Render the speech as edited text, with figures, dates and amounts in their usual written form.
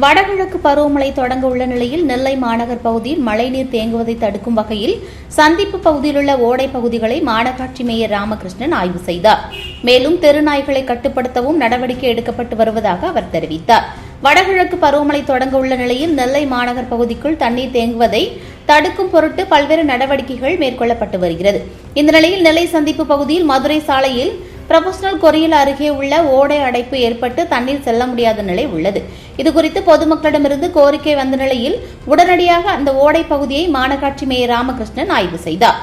வடகிழக்கு பருவமழை தொடங்க உள்ள நிலையில் நெல்லை மாநகர் பகுதியில் மழைநீர் தேங்குவதை தடுக்கும் வகையில் சந்திப்பு பகுதியில் உள்ள ஓடை பகுதிகளை மாநகராட்சி மேயர் ராமகிருஷ்ணன் ஆய்வு செய்தார். மேலும் தெருநாய்களை கட்டுப்படுத்தவும் நடவடிக்கை எடுக்கப்பட்டு வருவதாக அவர் தெரிவித்தார். வடகிழக்கு பருவமழை தொடங்க உள்ள நிலையில் நெல்லை மாநகர் பகுதிக்குள் தண்ணீர் தேங்குவதை தடுக்கும் பொருட்டு பல்வேறு நடவடிக்கைகள் மேற்கொள்ளப்பட்டு வருகிறது. இந்த நிலையில் நெல்லை சந்திப்பு பகுதியில் மதுரை சாலையில் புரொபஷனல் கொரியல் அருகே உள்ள ஓடை அடைப்பு ஏற்பட்டு தண்ணீர் செல்ல முடியாத நிலை உள்ளது. இதுகுறித்து பொதுமக்களிடமிருந்து கோரிக்கை வந்த நிலையில் உடனடியாக அந்த ஓடை பகுதியை மாநகராட்சி மேயர் ராமகிருஷ்ணன் ஆய்வு செய்தார்.